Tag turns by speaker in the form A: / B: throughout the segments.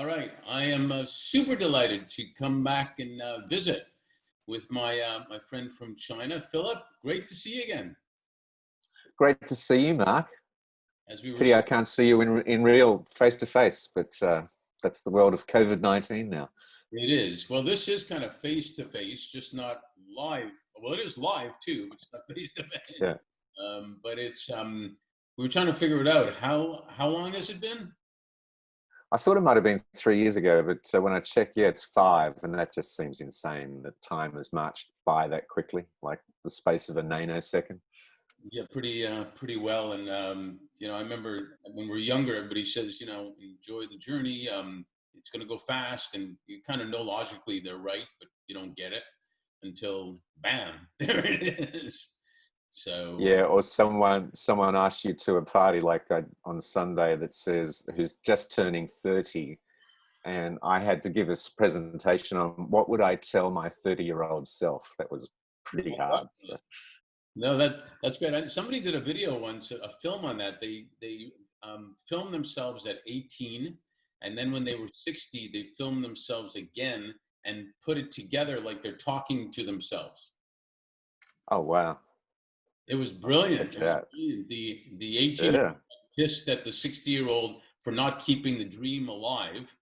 A: All right. I am super delighted to come back and visit with my friend from China, Philip. Great to see you again.
B: Great to see you, Mark.
A: As we were
B: Pity I
A: saying,
B: can't see you in real face to face, but that's the world of COVID-19 now.
A: it is. Well, this is kind of face to face, just not live. Well, it is live too, but it's not face to face.
B: Yeah,
A: But it's we were trying to figure it out. How long has it been?
B: I thought it might have been 3 years ago, but when I check, yeah, it's 5, and that just seems insane that time has marched by that quickly, like the space of a nanosecond.
A: Yeah, pretty well. And I remember when we were younger, everybody says, enjoy the journey. It's going to go fast, and you kind of know logically they're right, but you don't get it until bam, there it is. So
B: Yeah, or someone asks you to a party like on Sunday that says who's just turning 30, and I had to give a presentation on what would I tell my 30-year-old self. That was pretty hard. So.
A: no, that's great. Somebody did a video once, a film on that. They filmed themselves at 18, and then when they were 60, they filmed themselves again and put it together like they're talking to themselves.
B: Oh wow!
A: It was brilliant.
B: Check it out.
A: The 18
B: Yeah.
A: pissed at the 60-year-old for not keeping the dream alive,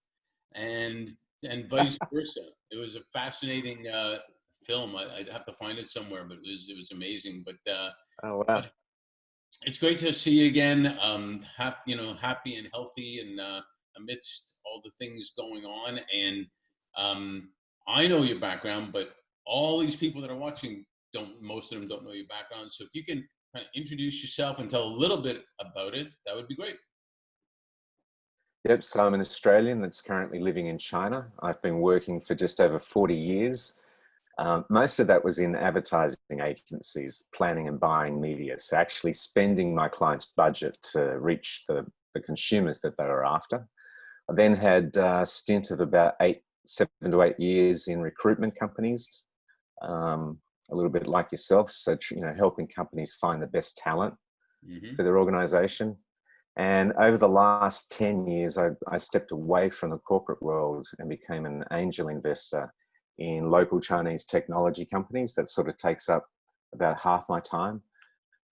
A: and vice versa. It was a fascinating film. I'd have to find it somewhere, but it was amazing.
B: Oh wow!
A: But it's great to see you again. Happy and healthy, and amidst all the things going on. And I know your background, but all these people that are watching most of them don't know your background. So if you can kind of introduce yourself and tell a little bit about it, that would be great.
B: Yep. So I'm an Australian that's currently living in China. I've been working for just over 40 years. Most of that was in advertising agencies, planning and buying media. So actually spending my client's budget to reach the consumers that they were after. I then had a stint of about 7 to 8 years in recruitment companies, a little bit like yourself. So, helping companies find the best talent for their organization. And over the last 10 years, I stepped away from the corporate world and became an angel investor in local Chinese technology companies. That sort of takes up about half my time.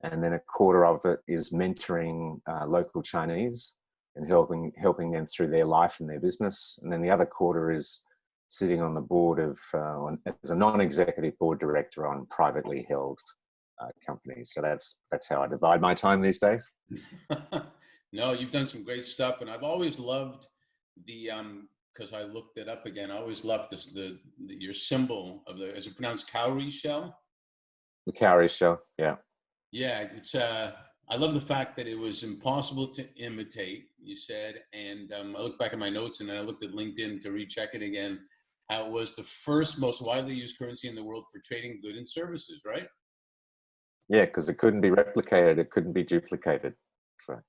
B: And then a quarter of it is mentoring local Chinese and helping them through their life and their business. And then the other quarter is sitting on the board of, as a non-executive board director on privately held companies. So that's how I divide my time these days.
A: No, you've done some great stuff, and I've always loved the because I looked it up again. I always loved your symbol of is it pronounced cowrie shell?
B: The cowrie shell, yeah.
A: Yeah, it's I love the fact that it was impossible to imitate, you said, and I looked back at my notes and then I looked at LinkedIn to recheck it again. How it was the first most widely used currency in the world for trading goods and services, right?
B: Yeah, because it couldn't be replicated, it couldn't be duplicated. So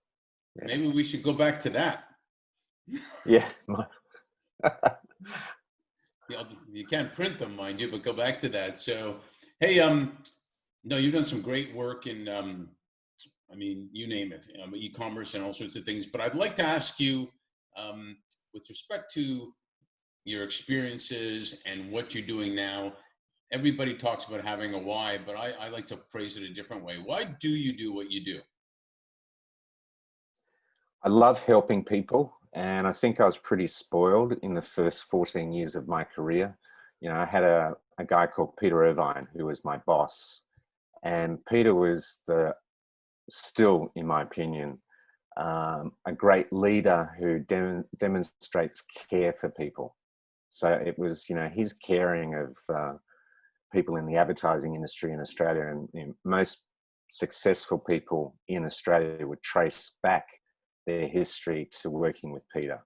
A: yeah. Maybe we should go back to that.
B: Yeah.
A: You can't print them, mind you, but go back to that. So, hey, no, you've done some great work in, I mean, you name it, e-commerce and all sorts of things. But I'd like to ask you, with respect to your experiences and what you're doing now, everybody talks about having a why, but I like to phrase it a different way. Why do you do what you do?
B: I love helping people. And I think I was pretty spoiled in the first 14 years of my career. I had a guy called Peter Irvine, who was my boss. And Peter was still, in my opinion, a great leader who demonstrates care for people. So it was, his caring of people in the advertising industry in Australia, and most successful people in Australia would trace back their history to working with Peter.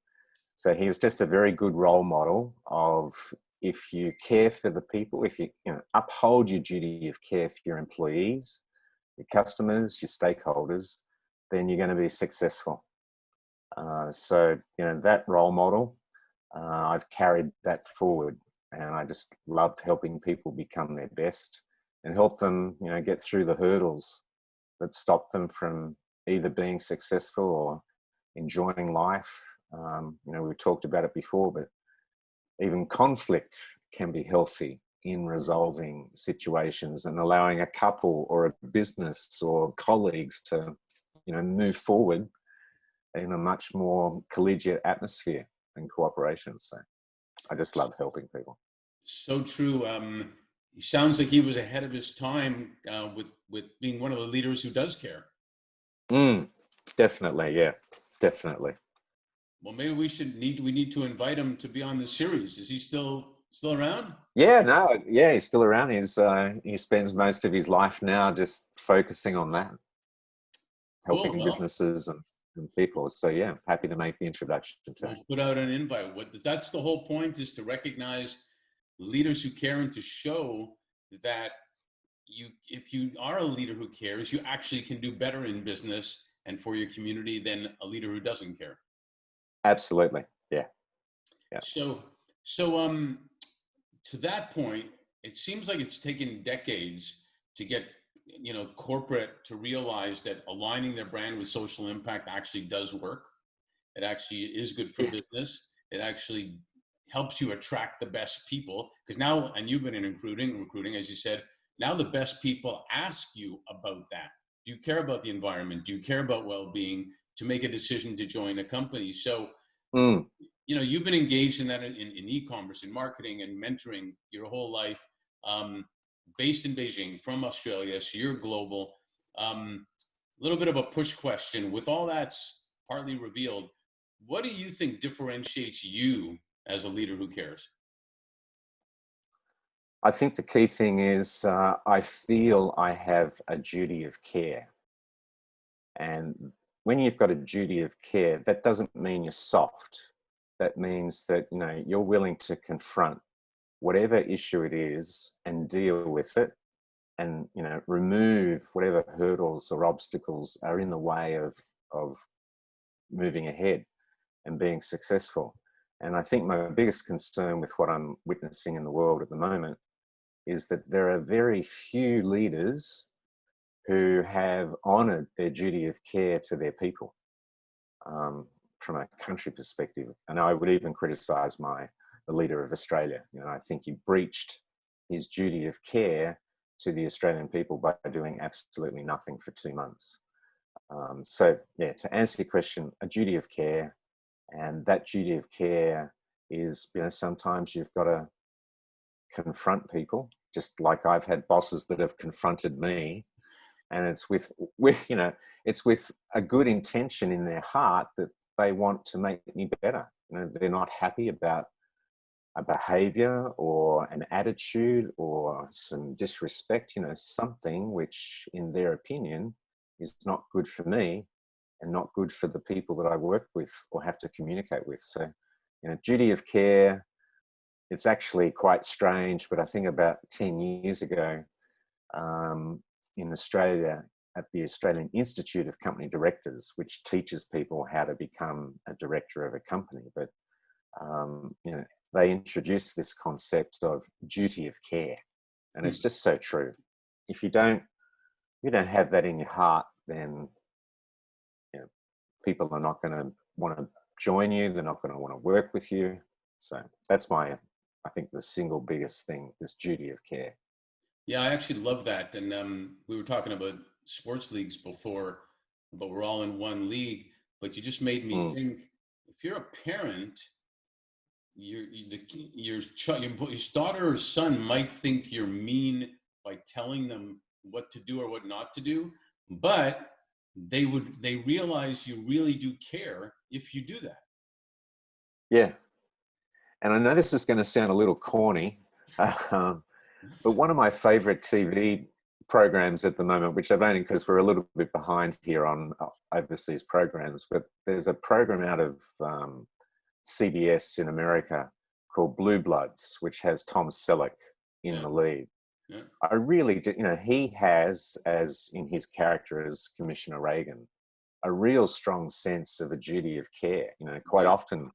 B: So he was just a very good role model of, if you care for the people, if you, uphold your duty of care for your employees, your customers, your stakeholders, then you're going to be successful. So that role model, I've carried that forward, and I just loved helping people become their best and help them, get through the hurdles that stop them from either being successful or enjoying life, We've talked about it before, but even conflict can be healthy in resolving situations and allowing a couple or a business or colleagues to, move forward in a much more collegiate atmosphere and cooperation. So I just love helping people.
A: So true. He sounds like he was ahead of his time with being one of the leaders who does care.
B: Definitely, yeah, definitely.
A: Well, maybe we need to invite him to be on the series. Is he still around?
B: Yeah, he's still around. He spends most of his life now just focusing on that, helping
A: Cool. Well,
B: businesses and people. So yeah, happy to make the introduction to him.
A: Put out an invite. That's the whole point, is to recognize leaders who care and to show that if you are a leader who cares, you actually can do better in business and for your community than a leader who doesn't care.
B: Absolutely. Yeah.
A: So to that point, it seems like it's taken decades to get corporate to realize that aligning their brand with social impact actually does work. It actually is good for business. It actually helps you attract the best people, because now, and you've been in recruiting, as you said, now the best people ask you about that. Do you care about the environment? Do you care about well-being to make a decision to join a company? So, you've been engaged in that in e-commerce, in marketing and mentoring your whole life, based in Beijing from Australia. So you're global. A little bit of a push question. With all that's partly revealed, what do you think differentiates you as a leader who cares?
B: I think the key thing is I feel I have a duty of care. And when you've got a duty of care, that doesn't mean you're soft. That means that, you're willing to confront whatever issue it is and deal with it, and, remove whatever hurdles or obstacles are in the way of moving ahead and being successful. And I think my biggest concern with what I'm witnessing in the world at the moment is that there are very few leaders who have honoured their duty of care to their people, from a country perspective. And I would even criticise the leader of Australia. I think he breached his duty of care to the Australian people by doing absolutely nothing for 2 months. So yeah, to answer your question, a duty of care, and that duty of care is, sometimes you've got to confront people, just like I've had bosses that have confronted me, and it's with it's with a good intention in their heart that they want to make me better. They're not happy about a behavior or an attitude or some disrespect, something which in their opinion is not good for me and not good for the people that I work with or have to communicate with. So, duty of care, it's actually quite strange, but I think about 10 years ago, in Australia, at the Australian Institute of Company Directors, which teaches people how to become a director of a company. But, they introduced this concept of duty of care. And it's just so true. If you don't have that in your heart, then people are not going to want to join you. They're not going to want to work with you. So that's I think the single biggest thing, this duty of care.
A: Yeah, I actually love that. And we were talking about sports leagues before, but we're all in one league. But you just made me think, if you're a parent, your daughter or son might think you're mean by telling them what to do or what not to do, but they realize you really do care if you do that.
B: Yeah. And I know this is going to sound a little corny, but one of my favorite TV programs at the moment, which I've only because we're a little bit behind here on overseas programs, but there's a program out of CBS in America called Blue Bloods, which has Tom Selleck in the lead. Yeah. I really do, he has, as in his character as Commissioner Reagan, a real strong sense of a duty of care. Quite often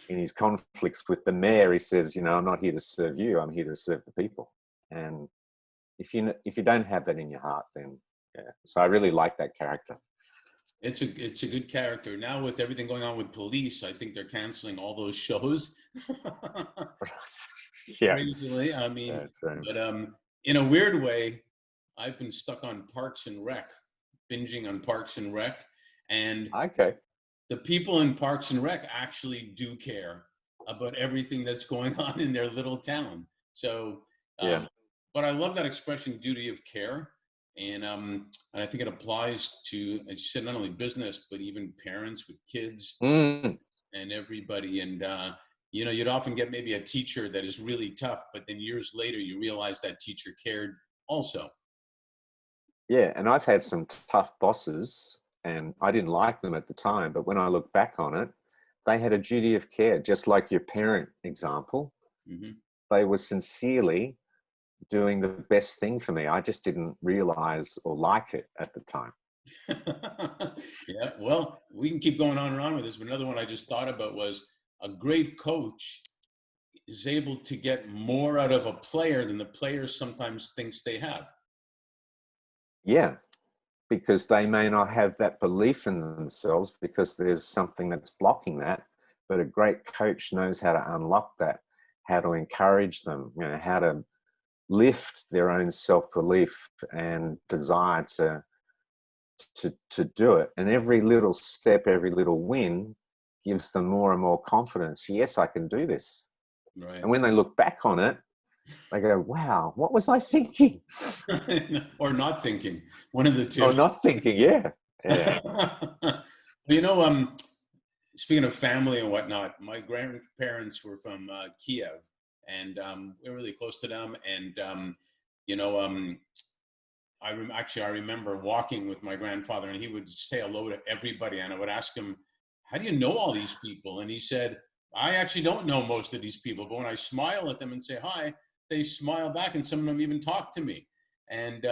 B: in his conflicts with the mayor, he says, I'm not here to serve you, I'm here to serve the people. And if you don't have that in your heart, then yeah. So I really like that character.
A: It's a good character. Now with everything going on with police, I think they're canceling all those shows.
B: Yeah.
A: Crazily, I mean,
B: Yeah, true.
A: but in a weird way, I've been stuck on Parks and Rec, binging on Parks and Rec, and
B: Okay.
A: the people in Parks and Rec actually do care about everything that's going on in their little town. So,
B: Yeah.
A: but I love that expression, duty of care, and I think it applies to, as you said, not only business but even parents with kids
B: Mm.
A: and everybody. And you know, you'd often get maybe a teacher that is really tough, but then years later you realize that teacher cared also.
B: Yeah, and I've had some tough bosses, and I didn't like them at the time, but when I look back on it, they had a duty of care, just like your parent example.
A: Hmm.
B: They were sincerely doing the best thing for me. I just didn't realize or like it at the time.
A: Yeah, well, we can keep going on and on with this, but another one I just thought about was a great coach is able to get more out of a player than the player sometimes thinks they have.
B: Yeah, because they may not have that belief in themselves because there's something that's blocking that. But a great coach knows how to unlock that, how to encourage them, how to lift their own self-belief and desire to do it. And every little step, every little win gives them more and more confidence. Yes, I can do this.
A: Right.
B: And when they look back on it, they go, wow, what was I thinking?
A: Or not thinking, one of the two.
B: Or not thinking. Yeah. Yeah.
A: You know, speaking of family and whatnot, my grandparents were from Kiev, and we were really close to them. And you know, actually I remember walking with my grandfather, and he would say hello to everybody, and I would ask him, "How do you know all these people?" And he said, "I actually don't know most of these people, but when I smile at them and say hi, they smile back, and some of them even talk to me." And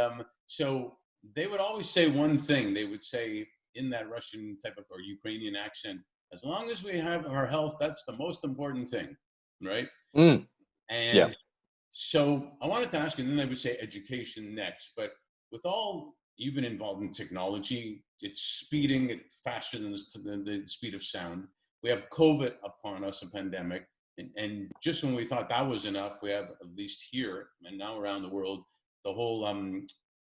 A: so they would always say one thing. They would say in that Russian type of or Ukrainian accent, "As long as we have our health, that's the most important thing," right?
B: Mm, yeah.
A: And so I wanted to ask you, and then they would say education next, but with all you've been involved in technology, it's speeding it faster than the speed of sound. We have COVID upon us, a pandemic. And just when we thought that was enough, we have, at least here and now around the world, the whole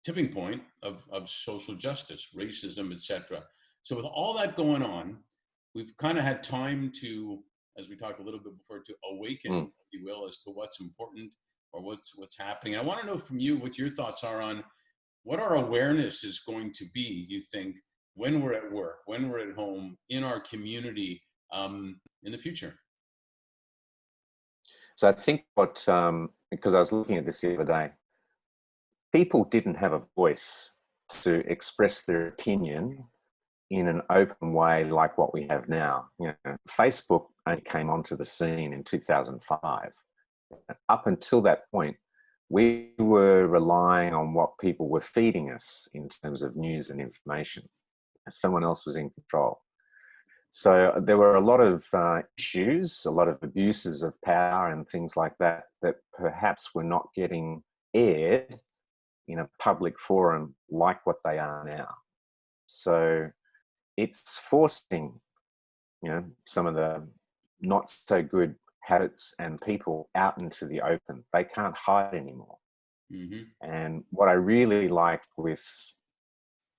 A: tipping point of social justice, racism, etc. So with all that going on, we've kind of had time to, as we talked a little bit before, to awaken,
B: Mm.
A: if you will, as to what's important or what's happening. I want to know from you what your thoughts are on what our awareness is going to be, you think, when we're at work, when we're at home, in our community, in the future.
B: So I think because I was looking at this the other day, people didn't have a voice to express their opinion in an open way like what we have now. Facebook only came onto the scene in 2005. Up until that point, we were relying on what people were feeding us in terms of news and information. Someone else was in control. So there were a lot of issues, a lot of abuses of power and things like that, that perhaps were not getting aired in a public forum like what they are now. So it's forcing, some of the not so good habits and people out into the open. They can't hide anymore.
A: Mm-hmm.
B: And what I really like with,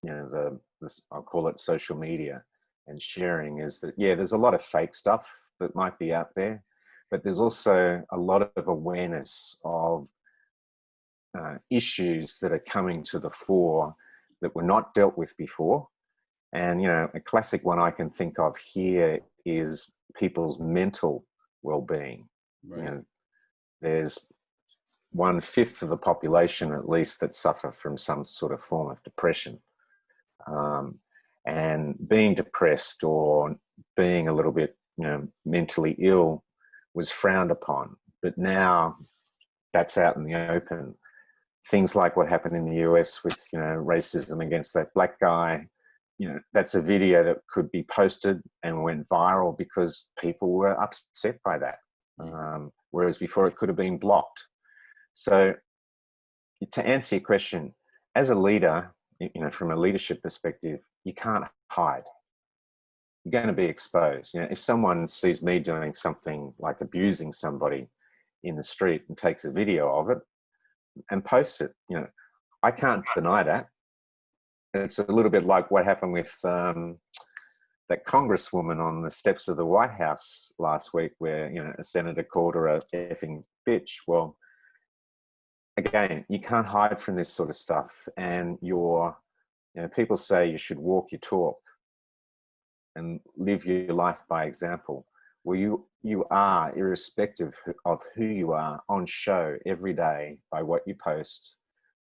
B: this, I'll call it social media and sharing, is that, yeah, there's a lot of fake stuff that might be out there, but there's also a lot of awareness of issues that are coming to the fore that were not dealt with before. And, a classic one I can think of here is people's mental well-being.
A: Right.
B: There's 1/5 of the population, at least, that suffer from some sort of form of depression. And being depressed or being a little bit, mentally ill was frowned upon. But now that's out in the open. Things like what happened in the US with, racism against that black guy, that's a video that could be posted and went viral because people were upset by that. Whereas before it could have been blocked. So to answer your question, as a leader, from a leadership perspective, you can't hide. You're going to be exposed. You know, if someone sees me doing something like abusing somebody in the street and takes a video of it and posts it, you know, I can't deny that. It's a little bit like what happened with that congresswoman on the steps of the White House last week, where, you know, a senator called her a effing bitch. Well, again, you can't hide from this sort of stuff. And you know, people say you should walk your talk and live your life by example. Well, you are, irrespective of who you are, on show every day by what you post,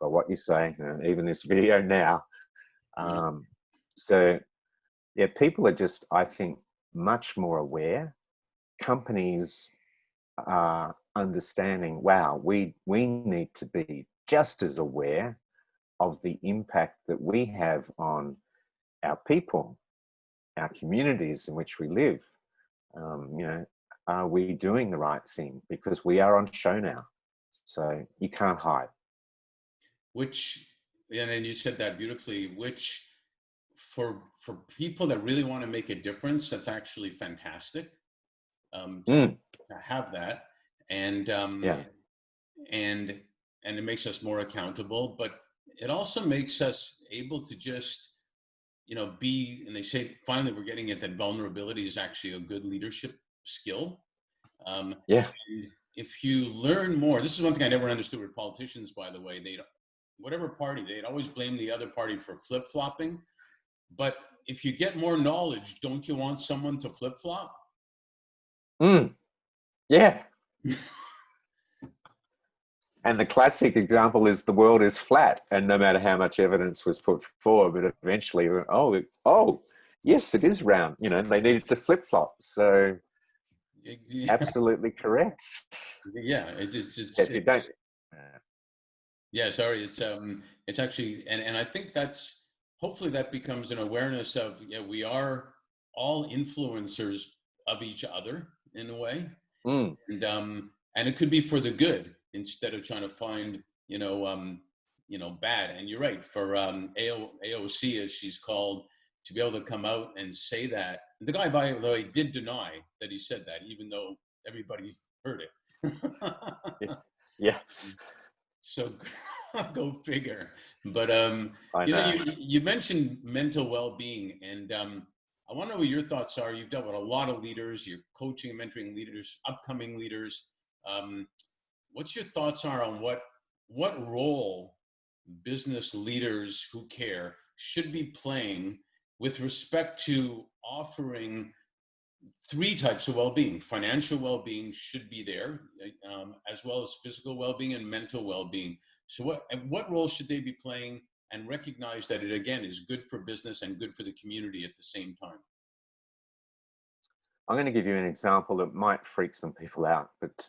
B: by what you say, and even this video now. So yeah, people are just, I think, much more aware. Companies are understanding, wow, we need to be just as aware of the impact that we have on our people, our communities in which we live. You know, are we doing the right thing? Because we are on show now, so you can't hide.
A: Which, and you said that beautifully, which for people that really want to make a difference, that's actually fantastic to have that. And
B: Yeah.
A: and it makes us more accountable, but it also makes us able to just, you know, be, and they say finally we're getting at that vulnerability is actually a good leadership skill.
B: Yeah.
A: And if you learn more, this is one thing I never understood with politicians, by the way, whatever party, they'd always blame the other party for flip-flopping. But if you get more knowledge, don't you want someone to flip-flop?
B: Yeah. And the classic example is the world is flat, and no matter how much evidence was put forward, but eventually, oh, yes, it is round. You know, they needed to flip-flop. So absolutely correct.
A: Yeah, yeah, sorry, it's actually, and I think that's, hopefully that becomes an awareness of, yeah, we are all influencers of each other in a way. And it could be for the good instead of trying to find, you know, bad. And you're right, for AOC, as she's called, to be able to come out and say that. The guy, by the way, did deny that he said that, even though everybody heard it.
B: Yeah.
A: So go figure. But
B: I know.
A: you mentioned mental well-being, and I want to know what your thoughts are. You've dealt with a lot of leaders. You're coaching and mentoring leaders, upcoming leaders. What's your thoughts are on what role business leaders who care should be playing with respect to offering three types of well-being? Financial well-being should be there, as well as physical well-being and mental well-being. So what role should they be playing, and recognize that it, again, is good for business and good for the community at the same time?
B: I'm going to give you an example that might freak some people out, but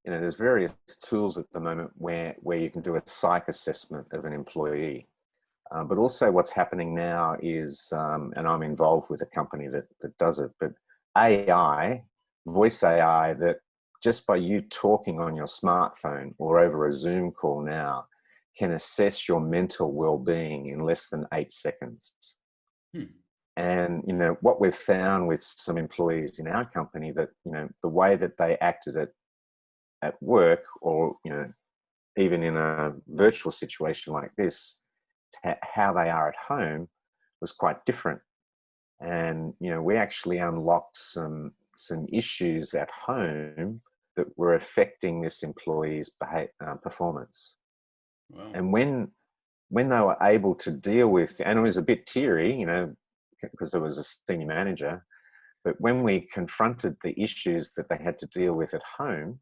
B: you know, there's various tools at the moment where you can do a psych assessment of an employee. But also what's happening now is, and I'm involved with a company that does it, but AI, voice AI, that just by you talking on your smartphone or over a Zoom call now can assess your mental well-being in less than 8 seconds. And, you know, what we've found with some employees in our company, that, you know, the way that they acted at work, or, you know, even in a virtual situation like this, how they are at home was quite different. And, you know, we actually unlocked some issues at home that were affecting this employee's performance.
A: Wow.
B: And when they were able to deal with, and it was a bit teary, you know, because there was a senior manager, but when we confronted the issues that they had to deal with at home,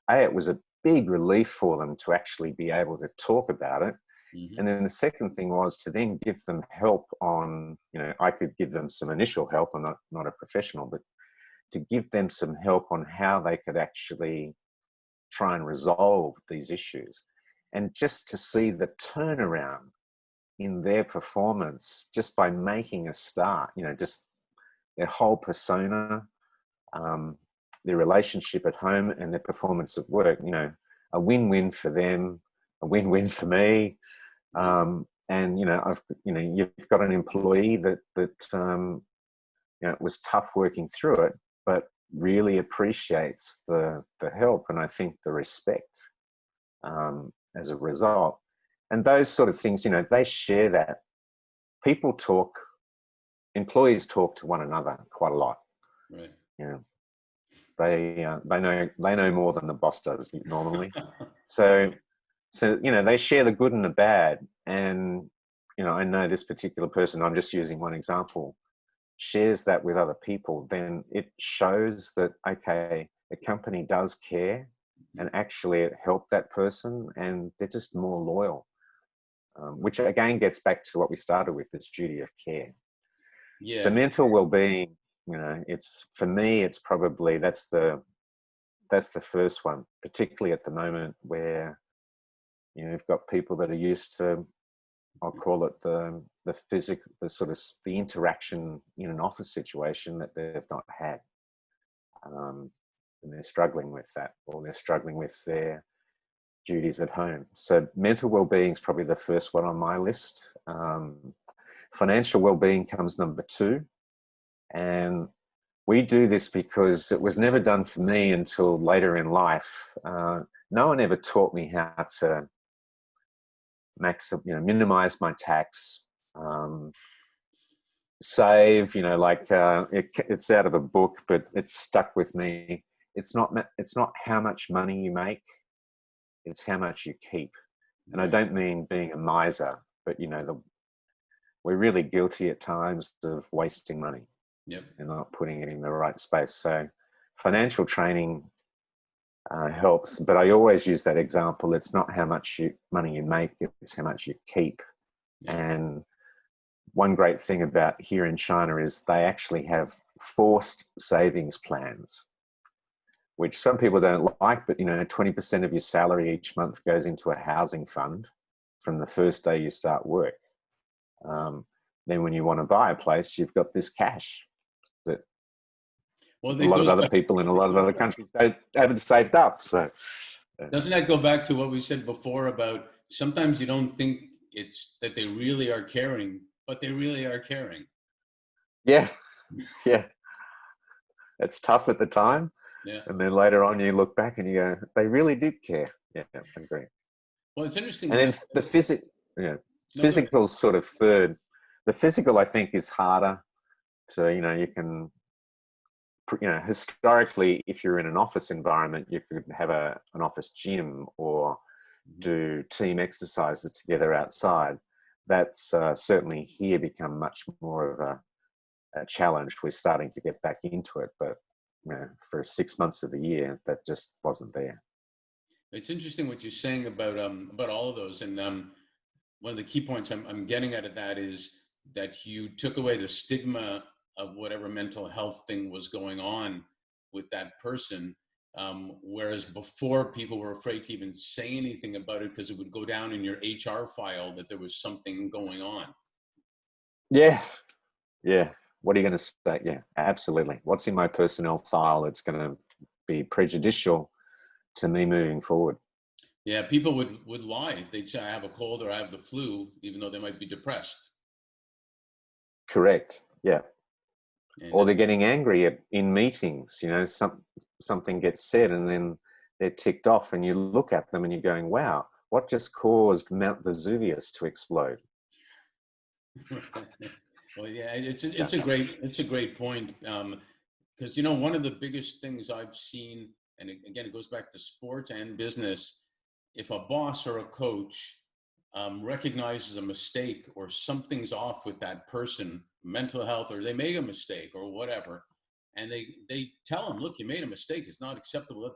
B: it was a big relief for them to actually be able to talk about it. And then the second thing was to then give them help on, you know, I could give them some initial help. I'm not a professional, but to give them some help on how they could actually try and resolve these issues. And just to see the turnaround in their performance just by making a start, you know, just their whole persona, their relationship at home and their performance at work, you know, a win-win for them, a win-win for me. and you've got an employee that it was tough working through it, but really appreciates the help, and I think the respect as a result. And those sort of things, they share that. Employees talk to one another quite a lot.
A: Right.
B: They know more than the boss does normally. So they share the good and the bad. And I know this particular person, I'm just using one example, shares that with other people. Then it shows that, okay, the company does care, and actually it helped that person, and they're just more loyal. Which again gets back to what we started with, this duty of care.
A: Yeah.
B: So mental well-being, it's, for me, it's probably, that's the first one, particularly at the moment where you've got people that are used to, I'll call it the physical, the interaction in an office situation that they've not had, and they're struggling with that, or they're struggling with their duties at home. So mental well-being is probably the first one on my list. Financial well-being comes number 2. And we do this because it was never done for me until later in life. No one ever taught me how to minimize my tax, save, it's out of a book, but it's stuck with me. It's not how much money you make, it's how much you keep. And I don't mean being a miser, but we're really guilty at times of wasting money.
A: Yep.
B: And not putting it in the right space. So financial training helps, but I always use that example. It's not how much money you make, it's how much you keep. Yep. And one great thing about here in China is they actually have forced savings plans, which some people don't like, but 20% of your salary each month goes into a housing fund from the first day you start work. Then when you want to buy a place, you've got this cash that a lot of other people in a lot of other countries haven't saved up. So
A: doesn't that go back to what we said before about sometimes you don't think it's that they really are caring, but they really are caring?
B: Yeah. It's tough at the time.
A: Yeah.
B: And then later on you look back and you go, they really did care. Yeah, I agree.
A: Well, it's interesting.
B: And then the physical sort of third. The physical, I think, is harder. So, you can, historically, if you're in an office environment, you could have an office gym or do team exercises together outside. That's certainly here become much more of a challenge. We're starting to get back into it, but for 6 months of the year, that just wasn't there.
A: It's interesting what you're saying about all of those, and one of the key points I'm getting at that is that you took away the stigma of whatever mental health thing was going on with that person, whereas before people were afraid to even say anything about it because it would go down in your HR file that there was something going on.
B: Yeah. What are you going to say? Yeah, absolutely. What's in my personnel file that's going to be prejudicial to me moving forward?
A: Yeah, people would lie. They'd say, I have a cold or I have the flu, even though they might be depressed.
B: Correct. Yeah.
A: And
B: or they're getting angry in meetings. Something gets said and then they're ticked off, and you look at them and you're going, wow, what just caused Mount Vesuvius to explode?
A: Well, yeah, it's a great point, because one of the biggest things I've seen, and again it goes back to sports and business, if a boss or a coach recognizes a mistake or something's off with that person, mental health, or they make a mistake or whatever, and they tell them, look, you made a mistake, it's not acceptable,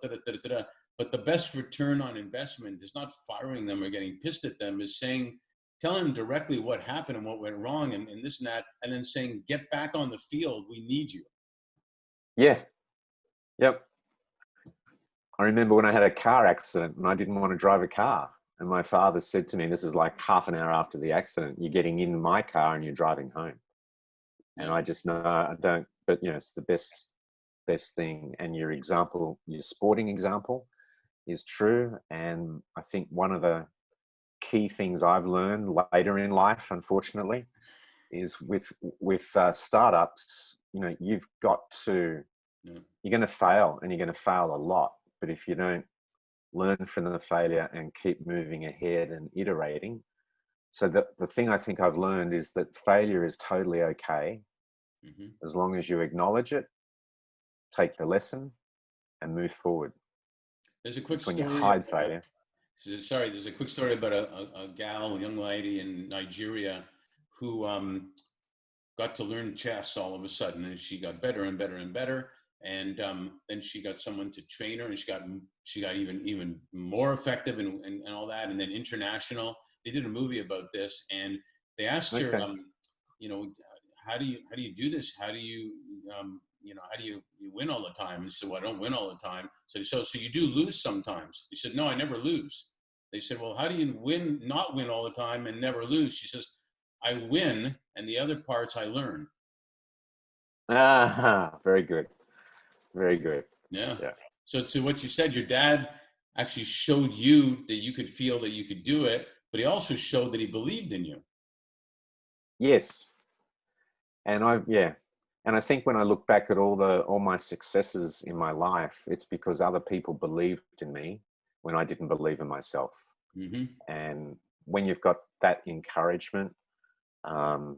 A: but the best return on investment is not firing them or getting pissed at them, is telling them directly what happened and what went wrong and this and that, and then saying, get back on the field, we need you.
B: Yeah. Yep. I remember when I had a car accident and I didn't want to drive a car. And my father said to me, this is like half an hour after the accident, you're getting in my car and you're driving home. And I just know I don't, but it's the best thing. And your example, your sporting example is true. And I think one of the key things I've learned later in life, unfortunately, is with startups. You know, you've got to,
A: Yeah.
B: you're going to fail, and you're going to fail a lot. But if you don't learn from the failure and keep moving ahead and iterating, so the thing I think I've learned is that failure is totally okay
A: Hmm.
B: as long as you acknowledge it, take the lesson, and move forward.
A: There's a quick
B: It's when you
A: story
B: hide
A: about,
B: failure.
A: sorry, there's a quick story about a gal, a young lady in Nigeria who got to learn chess all of a sudden, and she got better and better and better. And then she got someone to train her, and she got even more effective and all that. And then international, they did a movie about this, and they asked her,
B: Okay.
A: you know, how do you do this? How do you how do you win all the time? And she said, well, I don't win all the time. So you do lose sometimes. He said, no, I never lose. They said, well, how do you not win all the time and never lose? She says, I win, and the other parts I learn.
B: Very good. Very good.
A: Yeah.
B: Yeah.
A: So to what you said, your dad actually showed you that you could feel that you could do it, but he also showed that he believed in you.
B: Yes. And and I think when I look back at all my successes in my life, it's because other people believed in me when I didn't believe in myself.
A: Hmm.
B: And when you've got that encouragement, um,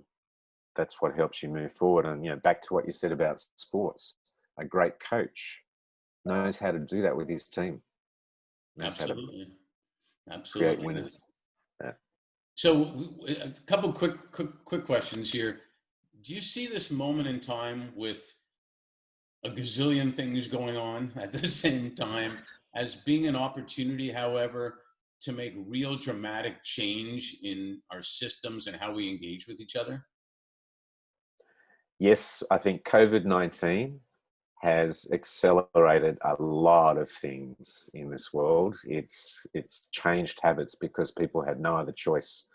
B: that's what helps you move forward. And back to what you said about sports, a great coach knows how to do that with his team, knows how to
A: Absolutely.
B: create
A: Absolutely.
B: winners. Yeah.
A: So a couple quick questions here. Do you see this moment in time with a gazillion things going on at the same time as being an opportunity, however, to make real dramatic change in our systems and how we engage with each other?
B: Yes, I think COVID-19 has accelerated a lot of things in this world. It's changed habits because people had no other choice.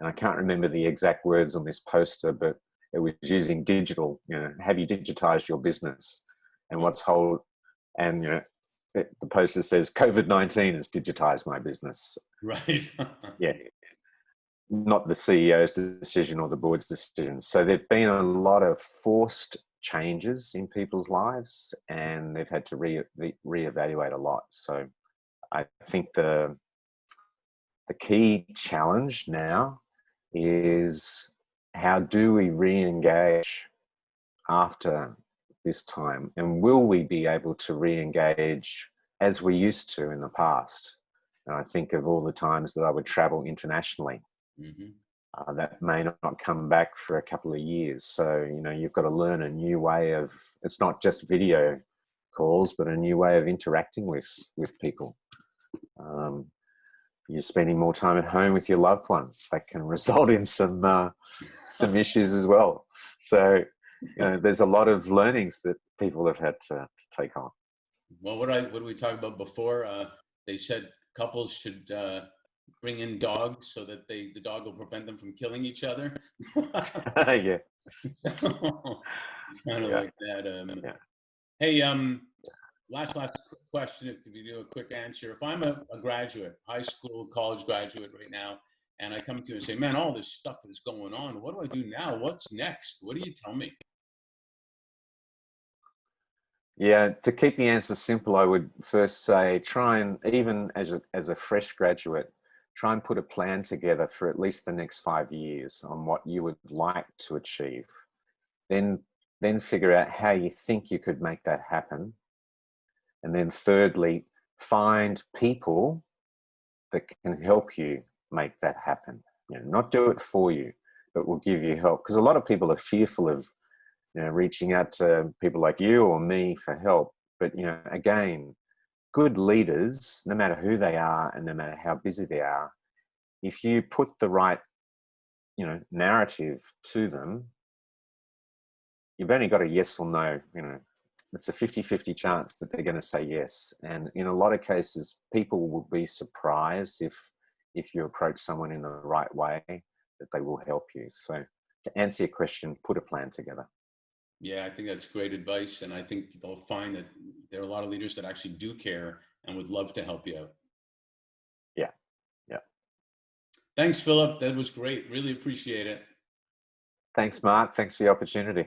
B: And I can't remember the exact words on this poster, but it was using digital. Have you digitized your business? And
A: Right.
B: what's whole? And the poster says COVID-19 has digitized my business.
A: Right.
B: Yeah, not the CEO's decision or the board's decision. So there've been a lot of forced changes in people's lives, and they've had to reevaluate a lot. So I think the key challenge now is, how do we re-engage after this time, and will we be able to re-engage as we used to in the past? And I think of all the times that I would travel internationally.
A: Hmm.
B: That may not come back for a couple of years. So, you've got to learn a new way of, it's not just video calls, but a new way of interacting with people. You're spending more time at home with your loved ones. That can result in some issues as well. So, there's a lot of learnings that people have had to take on.
A: Well, what did we talk about before? They said couples should bring in dogs so that the dog will prevent them from killing each other.
B: Yeah,
A: So, it's kind of
B: yeah,
A: like that.
B: yeah.
A: Hey, last quick question. If you do a quick answer, if I'm a graduate, high school, college graduate right now, and I come to you and say, "Man, all this stuff is going on. What do I do now? What's next? What do you tell me?"
B: Yeah, to keep the answer simple, I would first say, try and, even as a fresh graduate, try and put a plan together for at least the next 5 years on what you would like to achieve. Then figure out how you think you could make that happen. And then thirdly, find people that can help you make that happen. Not do it for you, but will give you help. Because a lot of people are fearful of reaching out to people like you or me for help. But, again, good leaders, no matter who they are and no matter how busy they are, if you put the right, narrative to them, you've only got a yes or no. It's a 50-50 chance that they're going to say yes. And in a lot of cases, people will be surprised if you approach someone in the right way, that they will help you. So to answer your question, put a plan together.
A: Yeah, I think that's great advice, and I think they'll find that there are a lot of leaders that actually do care and would love to help you out.
B: Yeah. Yeah.
A: Thanks, Philip. That was great. Really appreciate it.
B: Thanks, Mark. Thanks for the opportunity.